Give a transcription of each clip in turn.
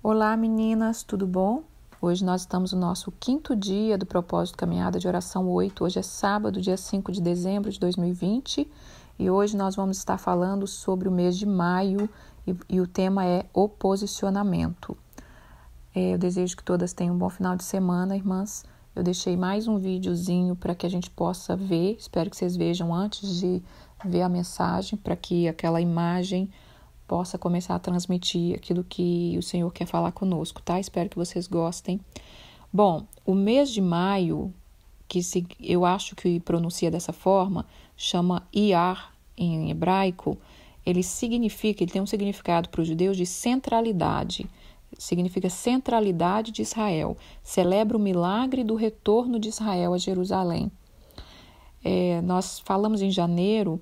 Olá meninas, tudo bom? Hoje nós estamos no nosso 5º dia do propósito Caminhada de Oração 8. Hoje é sábado, dia 5 de dezembro de 2020 e hoje nós vamos estar falando sobre o mês de maio e o tema é o posicionamento. Eu desejo que todas tenham um bom final de semana, irmãs. Eu deixei mais um videozinho para que a gente possa ver, espero que vocês vejam antes de ver a mensagem, para que aquela imagem possa começar a transmitir aquilo que o Senhor quer falar conosco, tá? Espero que vocês gostem. Bom, o mês de maio, eu acho que pronuncia dessa forma, chama Iyar em hebraico, ele tem um significado para os judeus de centralidade, significa centralidade de Israel, celebra o milagre do retorno de Israel a Jerusalém. Nós falamos em janeiro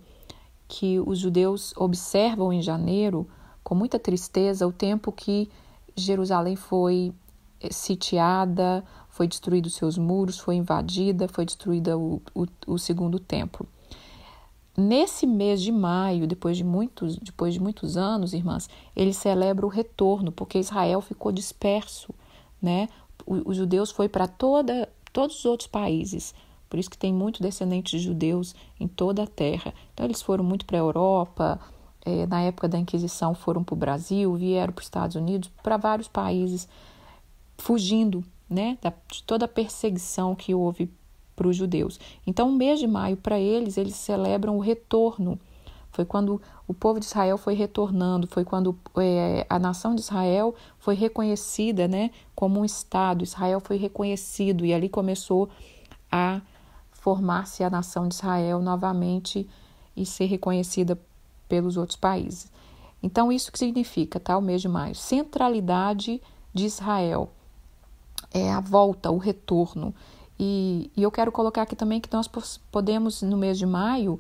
que os judeus observam em janeiro, com muita tristeza, o tempo que Jerusalém foi sitiada, foi destruídos seus muros, foi invadida, foi destruída o segundo templo. Nesse mês de maio, depois de muitos anos, irmãs, ele celebra o retorno, porque Israel ficou disperso, né? Os judeus foi para todos os outros países. Por isso que tem muitos descendentes de judeus em toda a terra. Então, eles foram muito para a Europa, na época da Inquisição foram para o Brasil, vieram para os Estados Unidos, para vários países, fugindo, né, de toda a perseguição que houve para os judeus. Então, o mês de maio, para eles celebram o retorno. Foi quando o povo de Israel foi retornando, foi quando a nação de Israel foi reconhecida, né, como um Estado. Israel foi reconhecido e ali começou a formar-se a nação de Israel novamente e ser reconhecida pelos outros países. Então, isso que significa, tá? O mês de maio. Centralidade de Israel. É a volta, o retorno. E eu quero colocar aqui também que nós podemos, no mês de maio,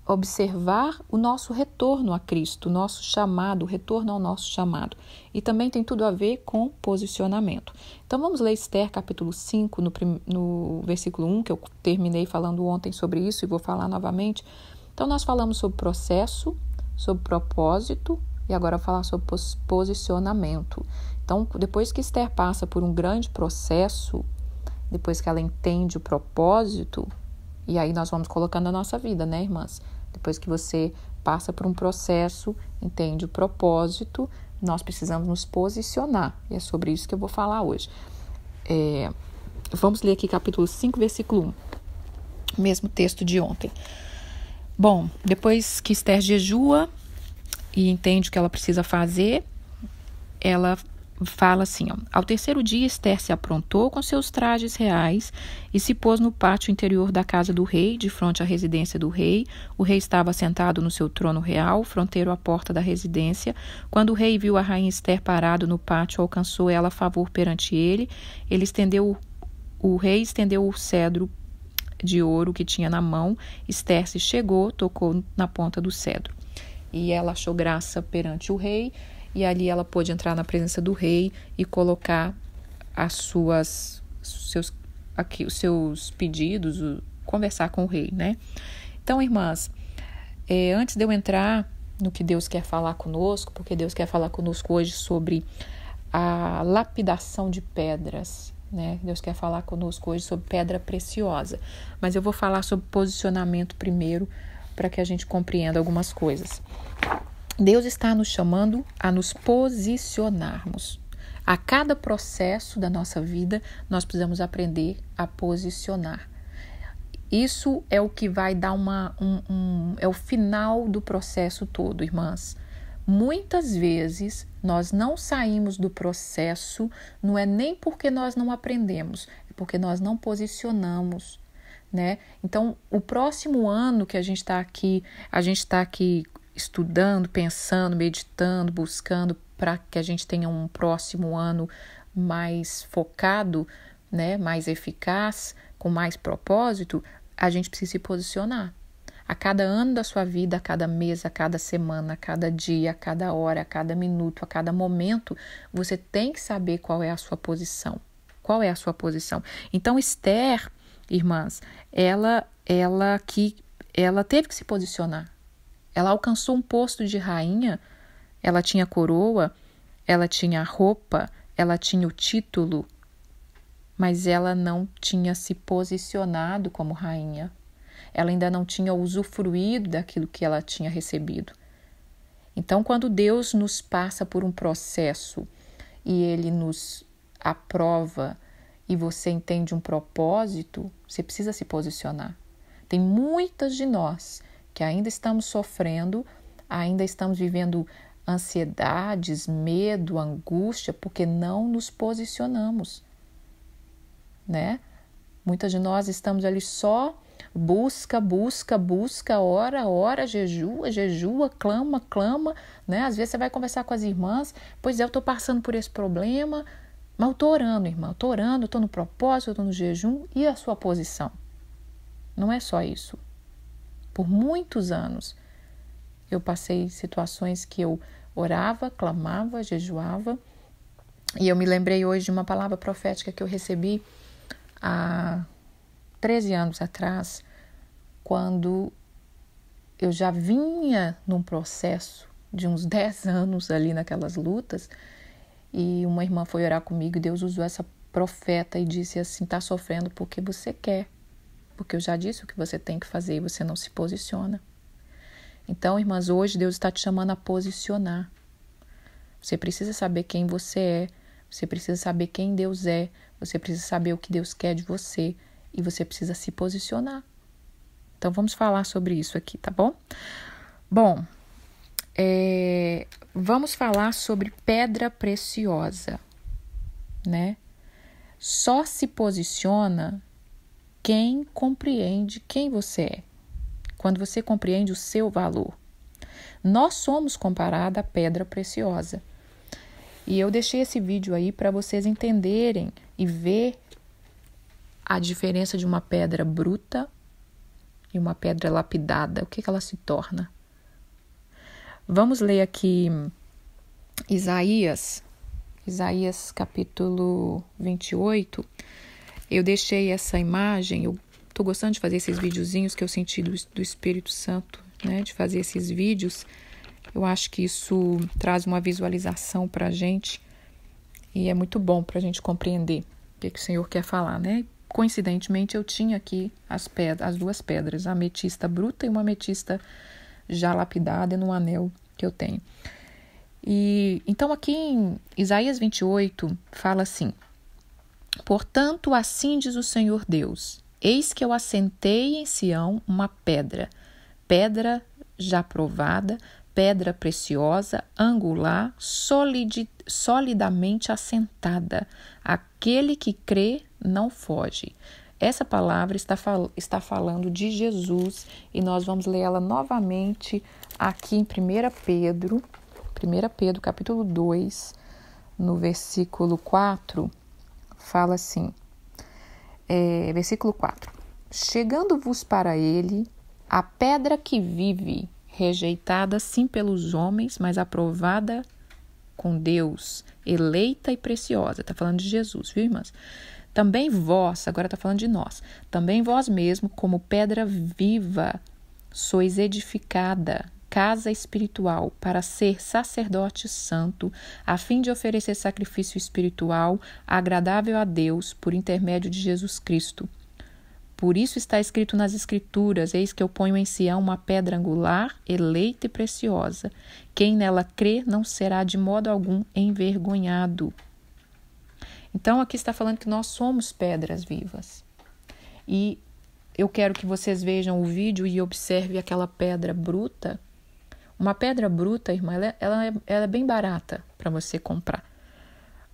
observar o nosso retorno a Cristo, o nosso chamado, o retorno ao nosso chamado. E também tem tudo a ver com posicionamento. Então vamos ler Esther capítulo 5, no versículo 1, que eu terminei falando ontem sobre isso e vou falar novamente. Então nós falamos sobre processo, sobre propósito e agora eu vou falar sobre posicionamento. Então depois que Esther passa por um grande processo, depois que ela entende o propósito, e aí nós vamos colocando a nossa vida, né, irmãs? Depois que você passa por um processo, entende o propósito, nós precisamos nos posicionar. E é sobre isso que eu vou falar hoje. Vamos ler aqui capítulo 5, versículo 1. Mesmo texto de ontem. Bom, depois que Esther jejua e entende o que ela precisa fazer, ela fala assim, ó: ao terceiro dia Esther se aprontou com seus trajes reais e se pôs no pátio interior da casa do rei, de frente à residência do rei. O rei estava sentado no seu trono real, fronteiro à porta da residência. Quando o rei viu a rainha Esther parado no pátio, alcançou ela favor perante ele. O rei estendeu o cedro de ouro que tinha na mão. Esther se chegou, tocou na ponta do cedro. E ela achou graça perante o rei. E ali ela pôde entrar na presença do rei e colocar os seus pedidos, conversar com o rei, né? Então, irmãs, antes de eu entrar no que Deus quer falar conosco, porque Deus quer falar conosco hoje sobre a lapidação de pedras, né? Deus quer falar conosco hoje sobre pedra preciosa. Mas eu vou falar sobre posicionamento primeiro, para que a gente compreenda algumas coisas. Deus está nos chamando a nos posicionarmos. A cada processo da nossa vida, nós precisamos aprender a posicionar. Isso é o que vai dar é o final do processo todo, irmãs. Muitas vezes, nós não saímos do processo, não é nem porque nós não aprendemos, é porque nós não posicionamos, né? Então, o próximo ano que a gente está aqui estudando, pensando, meditando, buscando para que a gente tenha um próximo ano mais focado, né, mais eficaz, com mais propósito, a gente precisa se posicionar. A cada ano da sua vida, a cada mês, a cada semana, a cada dia, a cada hora, a cada minuto, a cada momento, você tem que saber qual é a sua posição. Qual é a sua posição? Então, Esther, irmãs, ela teve que se posicionar. Ela alcançou um posto de rainha, ela tinha coroa, ela tinha a roupa, ela tinha o título, mas ela não tinha se posicionado como rainha. Ela ainda não tinha usufruído daquilo que ela tinha recebido. Então, quando Deus nos passa por um processo e Ele nos aprova e você entende um propósito, você precisa se posicionar. Tem muitas de nós que ainda estamos sofrendo, ainda estamos vivendo ansiedades, medo, angústia, porque não nos posicionamos, né? Muitas de nós estamos ali só busca, ora, jejua, clama, né? Às vezes você vai conversar com as irmãs, pois é, eu estou passando por esse problema, mas eu estou orando, irmã, eu estou orando, eu estou no propósito, eu estou no jejum. E a sua posição? Não é só isso. Por muitos anos, eu passei situações que eu orava, clamava, jejuava, e eu me lembrei hoje de uma palavra profética que eu recebi há 13 anos atrás, quando eu já vinha num processo de uns 10 anos ali naquelas lutas, e uma irmã foi orar comigo e Deus usou essa profeta e disse assim: está sofrendo porque você quer, porque eu já disse o que você tem que fazer e você não se posiciona. Então, irmãs, hoje Deus está te chamando a posicionar. Você precisa saber quem você é, você precisa saber quem Deus é, você precisa saber o que Deus quer de você e você precisa se posicionar. Então, vamos falar sobre isso aqui, tá bom? Bom, vamos falar sobre pedra preciosa, né? Só se posiciona quem compreende quem você é. Quando você compreende o seu valor. Nós somos comparados à pedra preciosa. E eu deixei esse vídeo aí para vocês entenderem e ver a diferença de uma pedra bruta e uma pedra lapidada. O que ela se torna? Vamos ler aqui Isaías capítulo 28. Eu deixei essa imagem, eu estou gostando de fazer esses videozinhos que eu senti do Espírito Santo, né? De fazer esses vídeos. Eu acho que isso traz uma visualização para a gente e é muito bom para a gente compreender o que o Senhor quer falar, né? Coincidentemente, eu tinha aqui as duas pedras, a ametista bruta e uma ametista já lapidada num anel que eu tenho. E então aqui em Isaías 28 fala assim: portanto, assim diz o Senhor Deus, eis que eu assentei em Sião uma pedra já provada, pedra preciosa, angular, solidamente assentada. Aquele que crê não foge. Essa palavra está falando de Jesus e nós vamos ler ela novamente aqui em 1 Pedro capítulo 2, no versículo 4, fala assim, versículo 4. Chegando-vos para ele a pedra que vive, rejeitada sim pelos homens, mas aprovada com Deus, eleita e preciosa. Está falando de Jesus, viu, irmãs? Também vós, agora está falando de nós, também vós mesmo, como pedra viva, sois edificada, casa espiritual, para ser sacerdote santo, a fim de oferecer sacrifício espiritual agradável a Deus por intermédio de Jesus Cristo. Por isso está escrito nas Escrituras, eis que eu ponho em Sião uma pedra angular, eleita e preciosa. Quem nela crê não será de modo algum envergonhado. Então aqui está falando que nós somos pedras vivas. E eu quero que vocês vejam o vídeo e observem aquela pedra bruta. Uma pedra bruta, irmã, ela é bem barata para você comprar.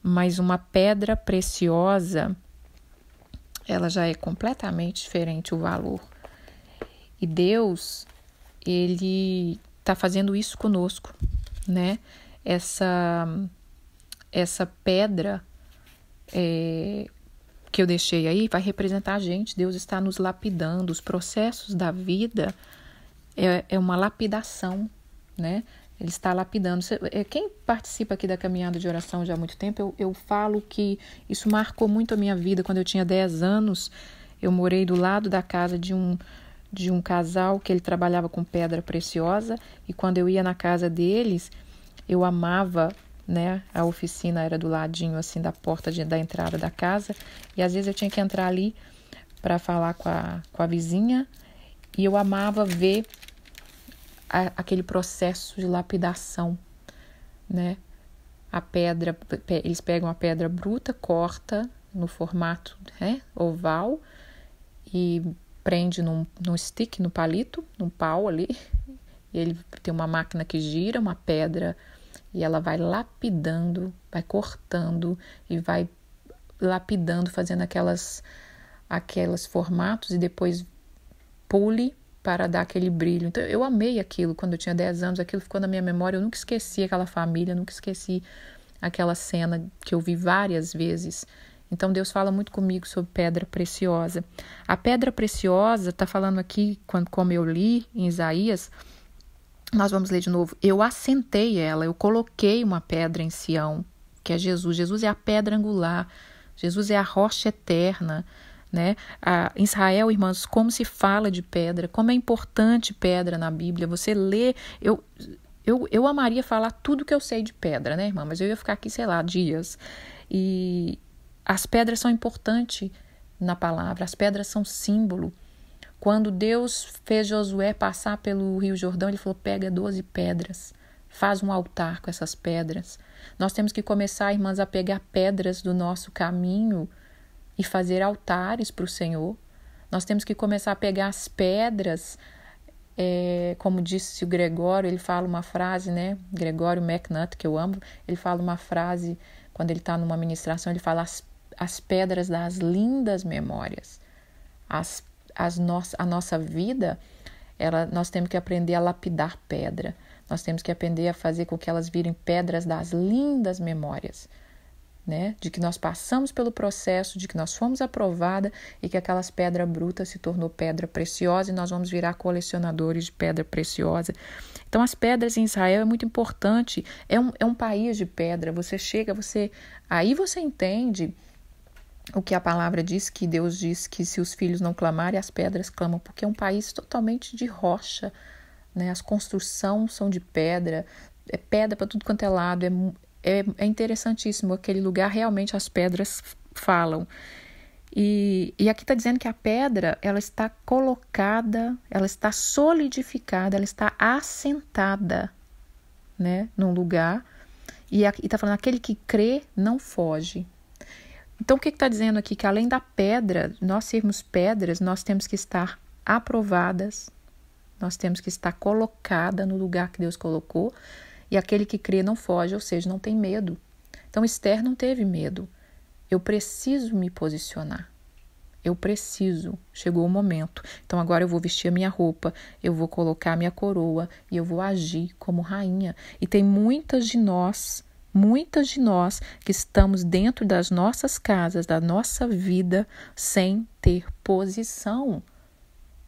Mas uma pedra preciosa, ela já é completamente diferente o valor. E Deus, Ele está fazendo isso conosco, né? Essa pedra que eu deixei aí vai representar a gente. Deus está nos lapidando. Os processos da vida é uma lapidação, né? Ele está lapidando. Quem participa aqui da caminhada de oração já há muito tempo, eu falo que isso marcou muito a minha vida. Quando eu tinha 10 anos, eu morei do lado da casa de um casal que ele trabalhava com pedra preciosa. E quando eu ia na casa deles, eu amava né? A oficina era do ladinho, assim, da porta da entrada da casa. E às vezes eu tinha que entrar ali para falar com a vizinha. E eu amava ver aquele processo de lapidação, né? A pedra, eles pegam a pedra bruta, corta no formato, né, oval e prende num stick, no palito, num pau ali. E ele tem uma máquina que gira uma pedra e ela vai lapidando, vai cortando e vai lapidando, fazendo aquelas formatos e depois pule para dar aquele brilho. Então, eu amei aquilo quando eu tinha 10 anos, aquilo ficou na minha memória, eu nunca esqueci aquela família, nunca esqueci aquela cena que eu vi várias vezes. Então, Deus fala muito comigo sobre pedra preciosa. A pedra preciosa, está falando aqui, como eu li em Isaías, nós vamos ler de novo. Eu assentei ela, eu coloquei uma pedra em Sião, que é Jesus. Jesus é a pedra angular, Jesus é a rocha eterna, né? Em Israel, irmãos, como se fala de pedra, como é importante pedra na Bíblia. Você lê, eu amaria falar tudo que eu sei de pedra, né, irmã? Mas eu ia ficar aqui, sei lá, dias. E as pedras são importantes na palavra, as pedras são símbolo. Quando Deus fez Josué passar pelo Rio Jordão, ele falou, pega 12 pedras, faz um altar com essas pedras. Nós temos que começar, irmãs, a pegar pedras do nosso caminho e fazer altares para o Senhor. Nós temos que começar a pegar as pedras, como disse o Gregório, ele fala uma frase, né? Gregório McNutt, que eu amo, ele fala uma frase, quando ele está numa ministração, ele fala as pedras das lindas memórias. A nossa vida, nós temos que aprender a lapidar pedra. Nós temos que aprender a fazer com que elas virem pedras das lindas memórias, né? De que nós passamos pelo processo, de que nós fomos aprovada e que aquelas pedras brutas se tornou pedra preciosa e nós vamos virar colecionadores de pedra preciosa. Então, as pedras em Israel é muito importante. É um país de pedra. Você chega, aí você entende o que a palavra diz, que Deus diz que se os filhos não clamarem, as pedras clamam, porque é um país totalmente de rocha, né? As construções são de pedra, é pedra para tudo quanto é lado, é interessantíssimo, aquele lugar realmente as pedras falam. E aqui está dizendo que a pedra, ela está colocada, ela está solidificada, ela está assentada, né, num lugar. E está falando, aquele que crê não foge. Então, o que está dizendo aqui? Que além da pedra, nós sermos pedras, nós temos que estar aprovadas, nós temos que estar colocada no lugar que Deus colocou, e aquele que crê não foge, ou seja, não tem medo. Então, Esther não teve medo. Eu preciso me posicionar. Eu preciso. Chegou o momento. Então, agora eu vou vestir a minha roupa, eu vou colocar a minha coroa e eu vou agir como rainha. E tem muitas de nós que estamos dentro das nossas casas, da nossa vida, sem ter posição.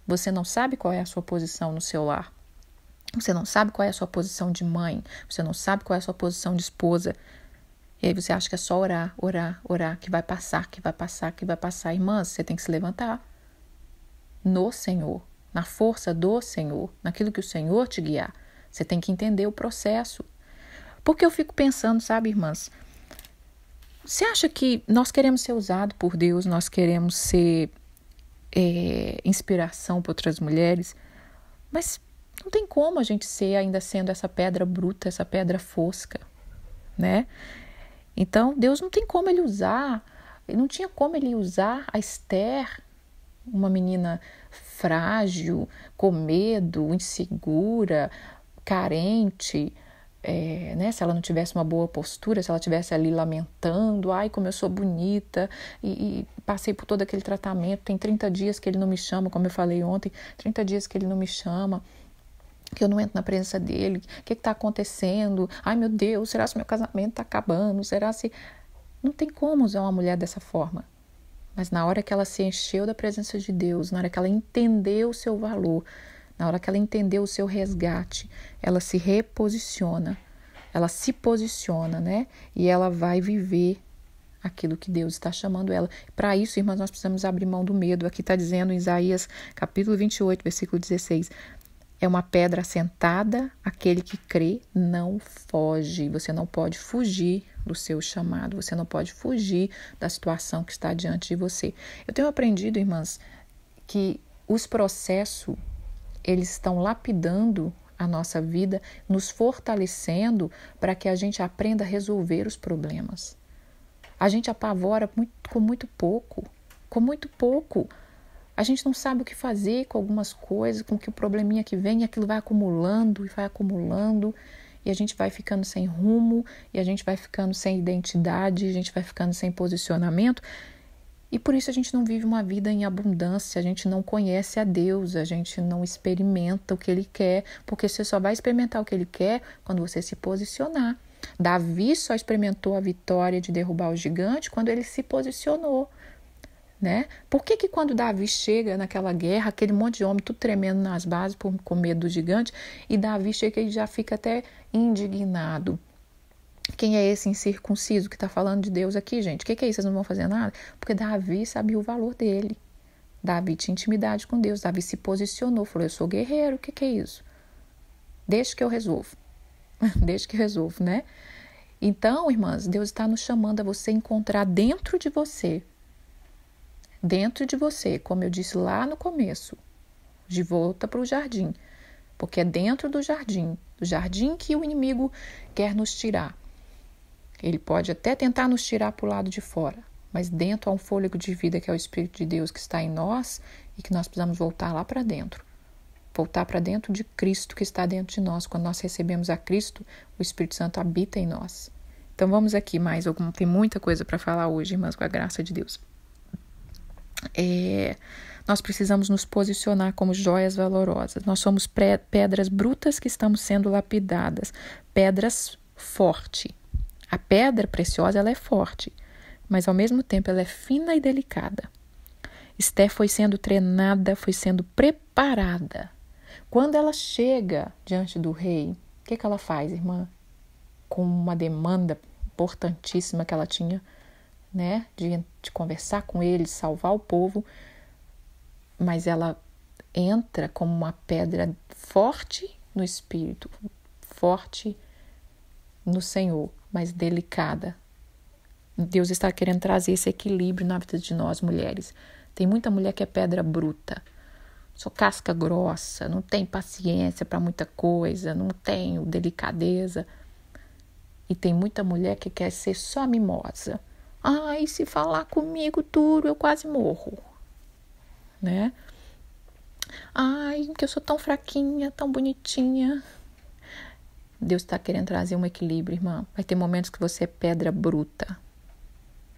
Você não sabe qual é a sua posição no seu lar. Você não sabe qual é a sua posição de mãe. Você não sabe qual é a sua posição de esposa. E aí você acha que é só orar, que vai passar. Irmãs, você tem que se levantar no Senhor, na força do Senhor, naquilo que o Senhor te guiar. Você tem que entender o processo. Porque eu fico pensando, sabe, irmãs, você acha que nós queremos ser usados por Deus, nós queremos ser inspiração para outras mulheres, mas não tem como a gente ser ainda sendo essa pedra bruta, essa pedra fosca, né? Então, Deus não tem como ele usar, não tinha como ele usar a Esther, uma menina frágil, com medo, insegura, carente, né? Se ela não tivesse uma boa postura, se ela estivesse ali lamentando, ai, como eu sou bonita, e passei por todo aquele tratamento, tem 30 dias que ele não me chama, como eu falei ontem, 30 dias que ele não me chama, que eu não entro na presença dele, o que está acontecendo? Ai, meu Deus, será que meu casamento está acabando? Será se... Não tem como usar uma mulher dessa forma. Mas na hora que ela se encheu da presença de Deus, na hora que ela entendeu o seu valor, na hora que ela entendeu o seu resgate, ela se reposiciona, ela se posiciona, né? E ela vai viver aquilo que Deus está chamando ela. Para isso, irmãs, nós precisamos abrir mão do medo. Aqui está dizendo em Isaías, capítulo 28, versículo 16, É uma pedra assentada, aquele que crê não foge. Você não pode fugir do seu chamado, você não pode fugir da situação que está diante de você. Eu tenho aprendido, irmãs, que os processos, eles estão lapidando a nossa vida, nos fortalecendo para que a gente aprenda a resolver os problemas. A gente apavora com muito pouco. A gente não sabe o que fazer com algumas coisas, com que o probleminha que vem, e aquilo vai acumulando, e a gente vai ficando sem rumo, e a gente vai ficando sem identidade, a gente vai ficando sem posicionamento, e por isso a gente não vive uma vida em abundância, a gente não conhece a Deus, a gente não experimenta o que Ele quer, porque você só vai experimentar o que Ele quer quando você se posicionar. Davi só experimentou a vitória de derrubar o gigante quando ele se posicionou. Né? Por que quando Davi chega naquela guerra, aquele monte de homem tudo tremendo nas bases com medo do gigante, e Davi chega e já fica até indignado? Quem é esse incircunciso que está falando de Deus aqui, gente? O que é isso? Vocês não vão fazer nada? Porque Davi sabia o valor dele. Davi tinha intimidade com Deus. Davi se posicionou, falou, eu sou guerreiro, o que é isso? Deixa que eu resolvo. Deixa que eu resolvo, né? Então, irmãs, Deus está nos chamando a você encontrar dentro de você, como eu disse lá no começo, de volta para o jardim, porque é dentro do jardim que o inimigo quer nos tirar. Ele pode até tentar nos tirar para o lado de fora, mas dentro há um fôlego de vida que é o Espírito de Deus que está em nós e que nós precisamos voltar lá para dentro. Voltar para dentro de Cristo que está dentro de nós. Quando nós recebemos a Cristo, o Espírito Santo habita em nós. Então vamos aqui mais, tem muita coisa para falar hoje, irmãs, com a graça de Deus. Nós precisamos nos posicionar como joias valorosas. Nós somos pedras brutas que estamos sendo lapidadas, pedras fortes. A pedra preciosa, ela é forte, mas ao mesmo tempo ela é fina e delicada. Esther foi sendo treinada, foi sendo preparada. Quando ela chega diante do rei, o que ela faz, irmã? Com uma demanda importantíssima que ela tinha, né, de conversar com ele, salvar o povo, mas ela entra como uma pedra forte no espírito, forte no Senhor, mas delicada. Deus está querendo trazer esse equilíbrio na vida de nós, mulheres. Tem muita mulher que é pedra bruta, sou casca grossa, não tem paciência para muita coisa, não tenho delicadeza. E tem muita mulher que quer ser só mimosa. Ai, se falar comigo duro, eu quase morro. Né? Ai, que eu sou tão fraquinha, tão bonitinha. Deus está querendo trazer um equilíbrio, irmã. Vai ter momentos que você é pedra bruta.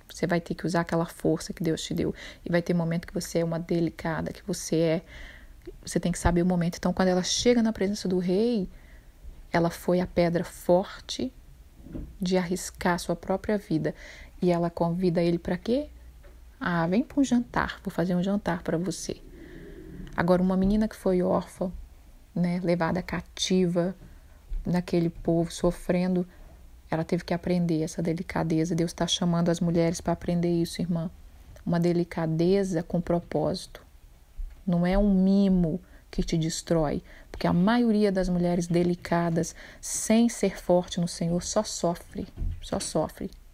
Você vai ter que usar aquela força que Deus te deu. E vai ter momento que você é uma delicada, que você tem que saber o momento. Então, quando ela chega na presença do rei, ela foi a pedra forte de arriscar a sua própria vida. E ela convida ele para quê? Ah, vem para um jantar, vou fazer um jantar para você. Agora, uma menina que foi órfã, né, levada cativa naquele povo, sofrendo, ela teve que aprender essa delicadeza. Deus está chamando as mulheres para aprender isso, irmã. Uma delicadeza com propósito. Não é um mimo que te destrói, porque a maioria das mulheres delicadas, sem ser forte no Senhor, só sofre,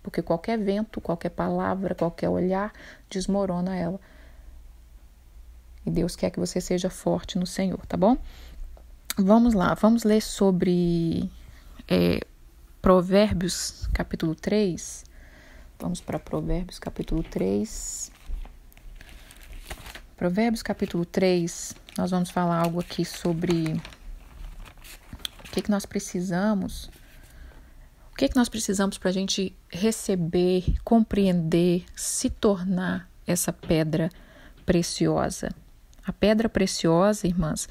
porque qualquer vento, qualquer palavra, qualquer olhar desmorona ela. E Deus quer que você seja forte no Senhor, tá bom? Vamos lá, vamos ler sobre Provérbios capítulo 3. Vamos para Provérbios capítulo 3. Provérbios capítulo 3, nós vamos falar algo aqui sobre o que nós precisamos. O que nós precisamos para a gente receber, compreender, se tornar essa pedra preciosa. A pedra preciosa, irmãs,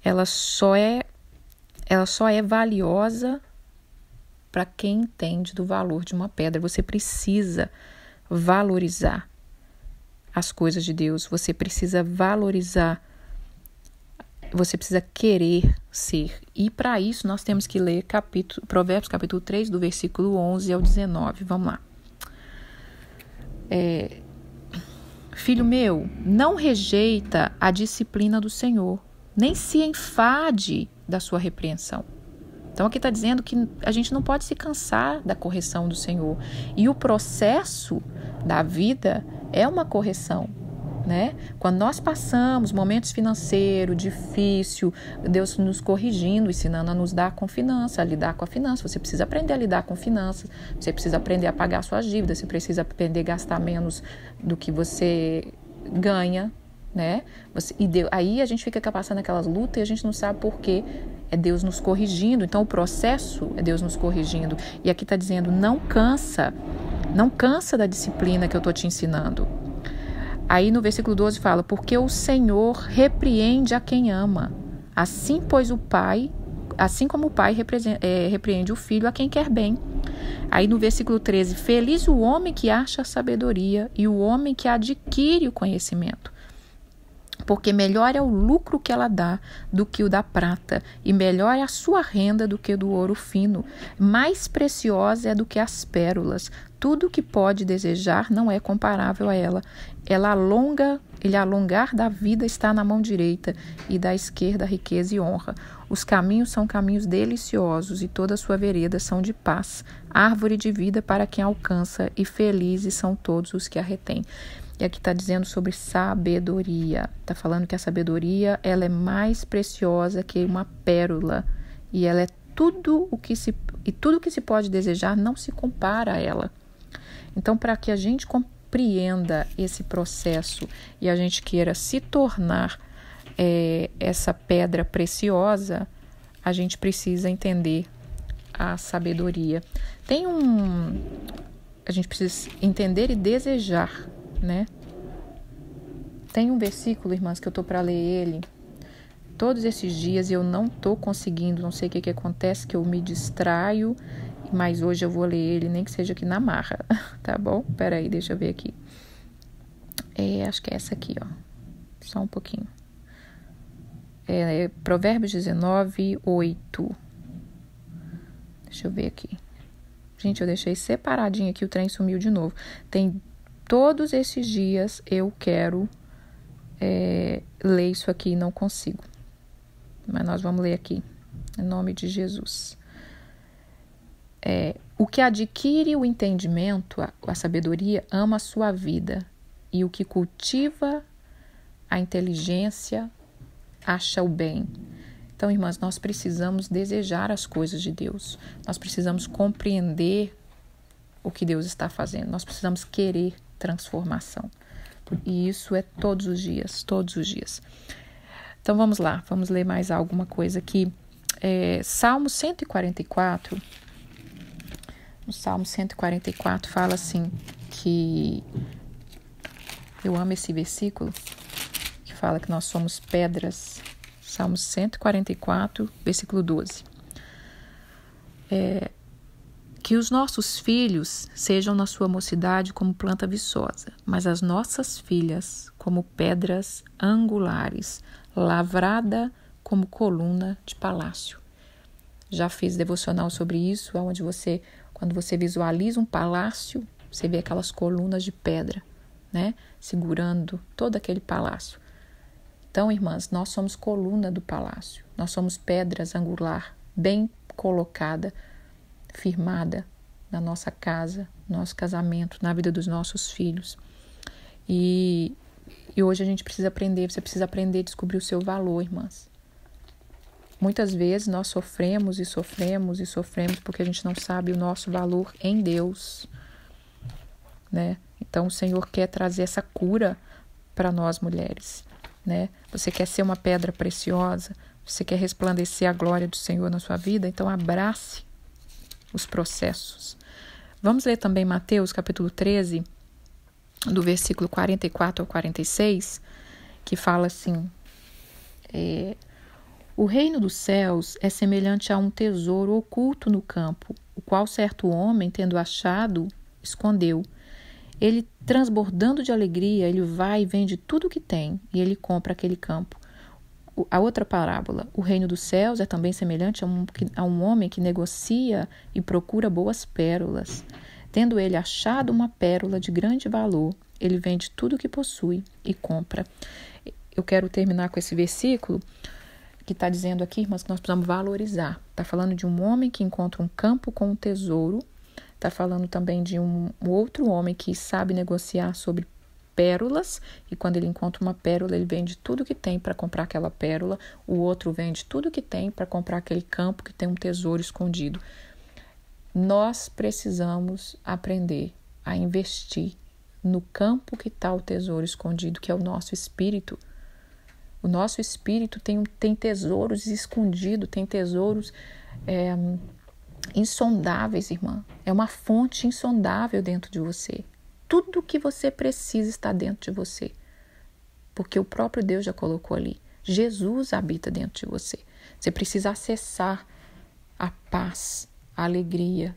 ela só é valiosa para quem entende do valor de uma pedra. Você precisa valorizar as coisas de Deus, você precisa valorizar, você precisa querer ser. E para isso nós temos que ler Provérbios capítulo 3, do versículo 11 ao 19. Vamos lá. Filho meu, não rejeita a disciplina do Senhor, nem se enfade da sua repreensão. Então aqui está dizendo que a gente não pode se cansar da correção do Senhor. E o processo da vida é uma correção, né? Quando nós passamos momentos financeiros difíceis, Deus nos corrigindo, ensinando a nos dar com finança, a lidar com a finança. Você precisa aprender a lidar com finanças, você precisa aprender a pagar suas dívidas, você precisa aprender a gastar menos do que você ganha, né? Aí a gente fica passando aquelas lutas e a gente não sabe por quê. É Deus nos corrigindo. Então o processo é Deus nos corrigindo. E aqui está dizendo, não cansa da disciplina que eu estou te ensinando. Aí no versículo 12 fala, porque o Senhor repreende a quem ama. Assim como o pai repreende o filho a quem quer bem. Aí no versículo 13, feliz o homem que acha a sabedoria e o homem que adquire o conhecimento. Porque melhor é o lucro que ela dá do que o da prata, e melhor é a sua renda do que do ouro fino. Mais preciosa é do que as pérolas. Tudo que pode desejar não é comparável a ela. Ele alongar da vida está na mão direita, e da esquerda riqueza e honra. Os caminhos são caminhos deliciosos, e toda a sua vereda são de paz. Árvore de vida para quem alcança, e felizes são todos os que a retêm. E aqui está dizendo sobre sabedoria. Está falando que a sabedoria ela é mais preciosa que uma pérola. E ela é tudo o que se pode desejar não se compara a ela. Então, para que a gente compreenda esse processo e a gente queira se tornar essa pedra preciosa, a gente precisa entender a sabedoria. A gente precisa entender e desejar, né? Tem um versículo, irmãs, que eu tô para ler ele todos esses dias e eu não tô conseguindo, não sei o que acontece, que eu me distraio, mas hoje eu vou ler ele, nem que seja aqui na marra, tá bom? Peraí, deixa eu ver aqui. Acho que é essa aqui, ó. Só um pouquinho. Provérbios 19, 8. Deixa eu ver aqui. Gente, eu deixei separadinho aqui, o trem sumiu de novo. Todos esses dias eu quero ler isso aqui e não consigo. Mas nós vamos ler aqui, em nome de Jesus. O que adquire o entendimento, a sabedoria, ama a sua vida. E o que cultiva a inteligência, acha o bem. Então, irmãs, nós precisamos desejar as coisas de Deus. Nós precisamos compreender o que Deus está fazendo. Nós precisamos querer transformação. E isso é todos os dias, todos os dias. Então vamos lá, vamos ler mais alguma coisa aqui. Salmo 144, no Salmo 144 fala assim, que eu amo esse versículo, que fala que nós somos pedras. Salmo 144, versículo 12. Que os nossos filhos sejam na sua mocidade como planta viçosa, mas as nossas filhas como pedras angulares, lavrada como coluna de palácio. Já fiz devocional sobre isso, onde quando você visualiza um palácio, você vê aquelas colunas de pedra, né, segurando todo aquele palácio. Então, irmãs, nós somos coluna do palácio, nós somos pedras angular, bem colocada, firmada na nossa casa, no nosso casamento, na vida dos nossos filhos. E hoje a gente precisa aprender, você precisa aprender a descobrir o seu valor, irmãs. Muitas vezes nós sofremos porque a gente não sabe o nosso valor em Deus, né? Então o Senhor quer trazer essa cura para nós mulheres, né? Você quer ser uma pedra preciosa, você quer resplandecer a glória do Senhor na sua vida, então abrace os processos. Vamos ler também Mateus capítulo 13, do versículo 44 ao 46, que fala assim: o reino dos céus é semelhante a um tesouro oculto no campo, o qual certo homem, tendo achado, escondeu. Ele, transbordando de alegria, ele vai e vende tudo o que tem, e ele compra aquele campo. A outra parábola, o reino dos céus é também semelhante a um homem que negocia e procura boas pérolas. Tendo ele achado uma pérola de grande valor, ele vende tudo o que possui e compra. Eu quero terminar com esse versículo, que está dizendo aqui, irmãs, que nós precisamos valorizar. Está falando de um homem que encontra um campo com um tesouro. Está falando também de um outro homem que sabe negociar sobre pérolas, e quando ele encontra uma pérola, ele vende tudo que tem para comprar aquela pérola. O outro vende tudo que tem para comprar aquele campo que tem um tesouro escondido. Nós precisamos aprender a investir no campo que está o tesouro escondido, que é o nosso espírito. O nosso espírito tem tesouros escondidos, tem tesouros insondáveis, irmã. É uma fonte insondável dentro de você. Tudo que você precisa está dentro de você, porque o próprio Deus já colocou ali. Jesus habita dentro de você. Você precisa acessar a paz, a alegria,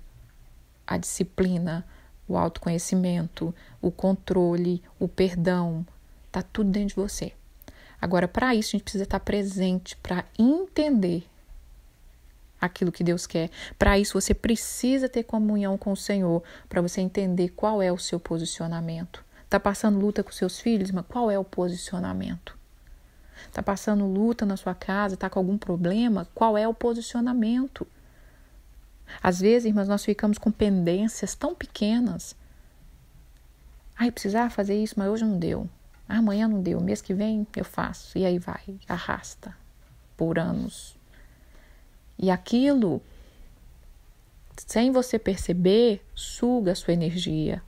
a disciplina, o autoconhecimento, o controle, o perdão. Está tudo dentro de você. Agora, para isso, a gente precisa estar presente, para entender aquilo que Deus quer. Para isso, você precisa ter comunhão com o Senhor, para você entender qual é o seu posicionamento. Está passando luta com seus filhos, mas qual é o posicionamento? Está passando luta na sua casa, está com algum problema? Qual é o posicionamento? Às vezes, irmãs, nós ficamos com pendências tão pequenas. Eu precisava fazer isso, mas hoje não deu. Amanhã não deu, mês que vem eu faço. E aí vai, arrasta por anos. E aquilo, sem você perceber, suga a sua energia,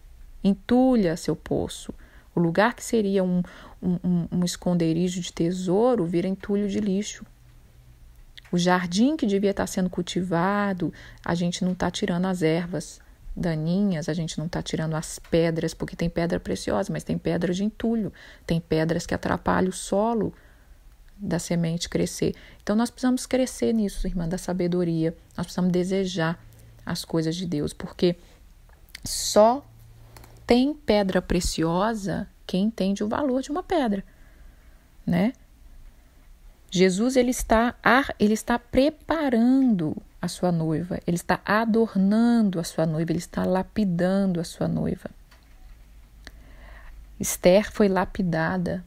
entulha seu poço. O lugar que seria um esconderijo de tesouro vira entulho de lixo. O jardim que devia estar sendo cultivado, a gente não está tirando as ervas daninhas, a gente não está tirando as pedras, porque tem pedra preciosa, mas tem pedra de entulho, tem pedras que atrapalham o solo da semente crescer. Então nós precisamos crescer nisso, irmã, da sabedoria. Nós precisamos desejar as coisas de Deus, porque só tem pedra preciosa quem entende o valor de uma pedra, né? Jesus, ele está preparando a sua noiva, ele está adornando a sua noiva, ele está lapidando a sua noiva. Esther foi lapidada.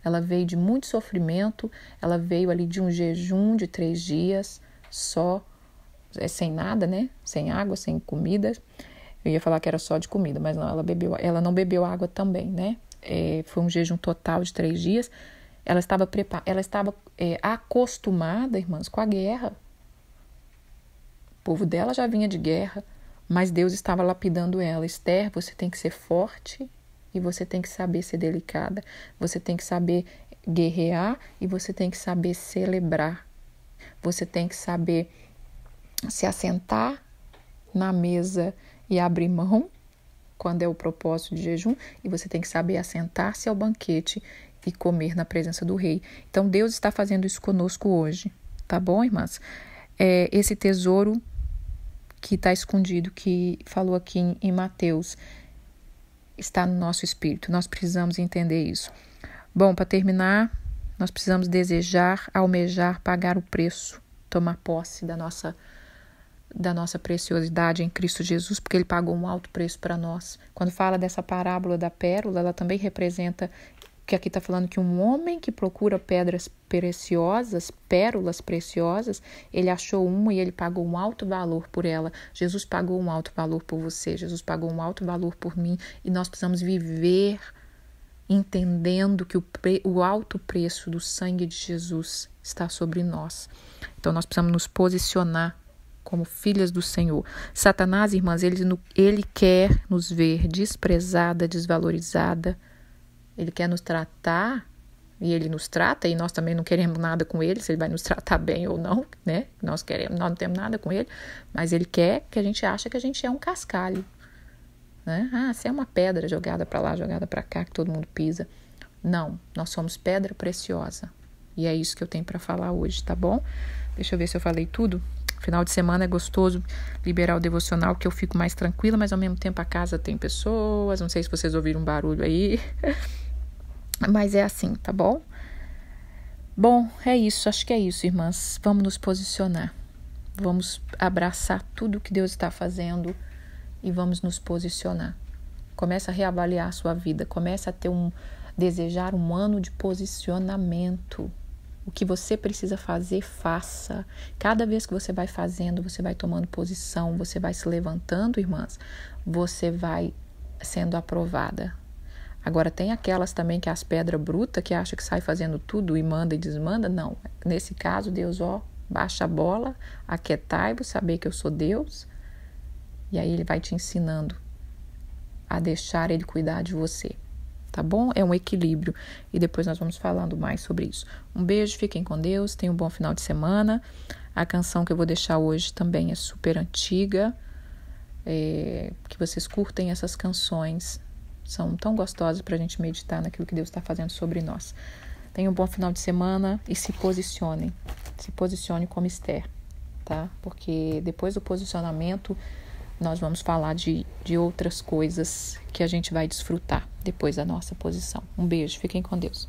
Ela veio de muito sofrimento, ela veio ali de um jejum de 3 dias, só, sem nada, né? Sem água, sem comida. Eu ia falar que era só de comida, mas não, ela não bebeu água também, né? Foi um jejum total de 3 dias. Ela estava acostumada, irmãs, com a guerra. O povo dela já vinha de guerra, mas Deus estava lapidando ela. Esther, você tem que ser forte. E você tem que saber ser delicada, você tem que saber guerrear e você tem que saber celebrar. Você tem que saber se assentar na mesa e abrir mão, quando é o propósito de jejum, e você tem que saber assentar-se ao banquete e comer na presença do rei. Então, Deus está fazendo isso conosco hoje, tá bom, irmãs? Esse tesouro que está escondido, que falou aqui em Mateus, está no nosso espírito. Nós precisamos entender isso. Bom, para terminar, nós precisamos desejar, almejar, pagar o preço, tomar posse da nossa preciosidade em Cristo Jesus, porque Ele pagou um alto preço para nós. Quando fala dessa parábola da pérola, ela também representa, que aqui está falando que um homem que procura pedras preciosas, pérolas preciosas, ele achou uma e ele pagou um alto valor por ela. Jesus pagou um alto valor por você, Jesus pagou um alto valor por mim, e nós precisamos viver entendendo que o alto preço do sangue de Jesus está sobre nós. Então nós precisamos nos posicionar como filhas do Senhor. Satanás, irmãs, ele quer nos ver desprezada, desvalorizada. Ele quer nos tratar, e ele nos trata, e nós também não queremos nada com ele, se ele vai nos tratar bem ou não, né? Nós não temos nada com ele, mas ele quer que a gente ache que a gente é um cascalho, né? Você é uma pedra jogada para lá, jogada para cá, que todo mundo pisa. Não, nós somos pedra preciosa. E é isso que eu tenho para falar hoje, tá bom? Deixa eu ver se eu falei tudo. Final de semana é gostoso liberar o devocional, que eu fico mais tranquila, mas ao mesmo tempo a casa tem pessoas, não sei se vocês ouviram um barulho aí, mas é assim, tá bom? Bom, é isso, acho que é isso, irmãs. Vamos nos posicionar, vamos abraçar tudo que Deus está fazendo e vamos nos posicionar. Começa a reavaliar a sua vida, começa a desejar um ano de posicionamento. O que você precisa fazer, faça. Cada vez que você vai fazendo, você vai tomando posição, você vai se levantando, irmãs, você vai sendo aprovada. Agora, tem aquelas também que é as pedras brutas, que acha que sai fazendo tudo e manda e desmanda. Não. Nesse caso, Deus, baixa a bola, aquietai-vos, saber que eu sou Deus. E aí Ele vai te ensinando a deixar Ele cuidar de você. Tá bom? É um equilíbrio. E depois nós vamos falando mais sobre isso. Um beijo, fiquem com Deus, tenham um bom final de semana. A canção que eu vou deixar hoje também é super antiga. Que vocês curtem essas canções. São tão gostosas para a gente meditar naquilo que Deus está fazendo sobre nós. Tenham um bom final de semana e se posicionem. Se posicione como Esther, tá? Porque depois do posicionamento, nós vamos falar de outras coisas que a gente vai desfrutar depois da nossa posição. Um beijo, fiquem com Deus.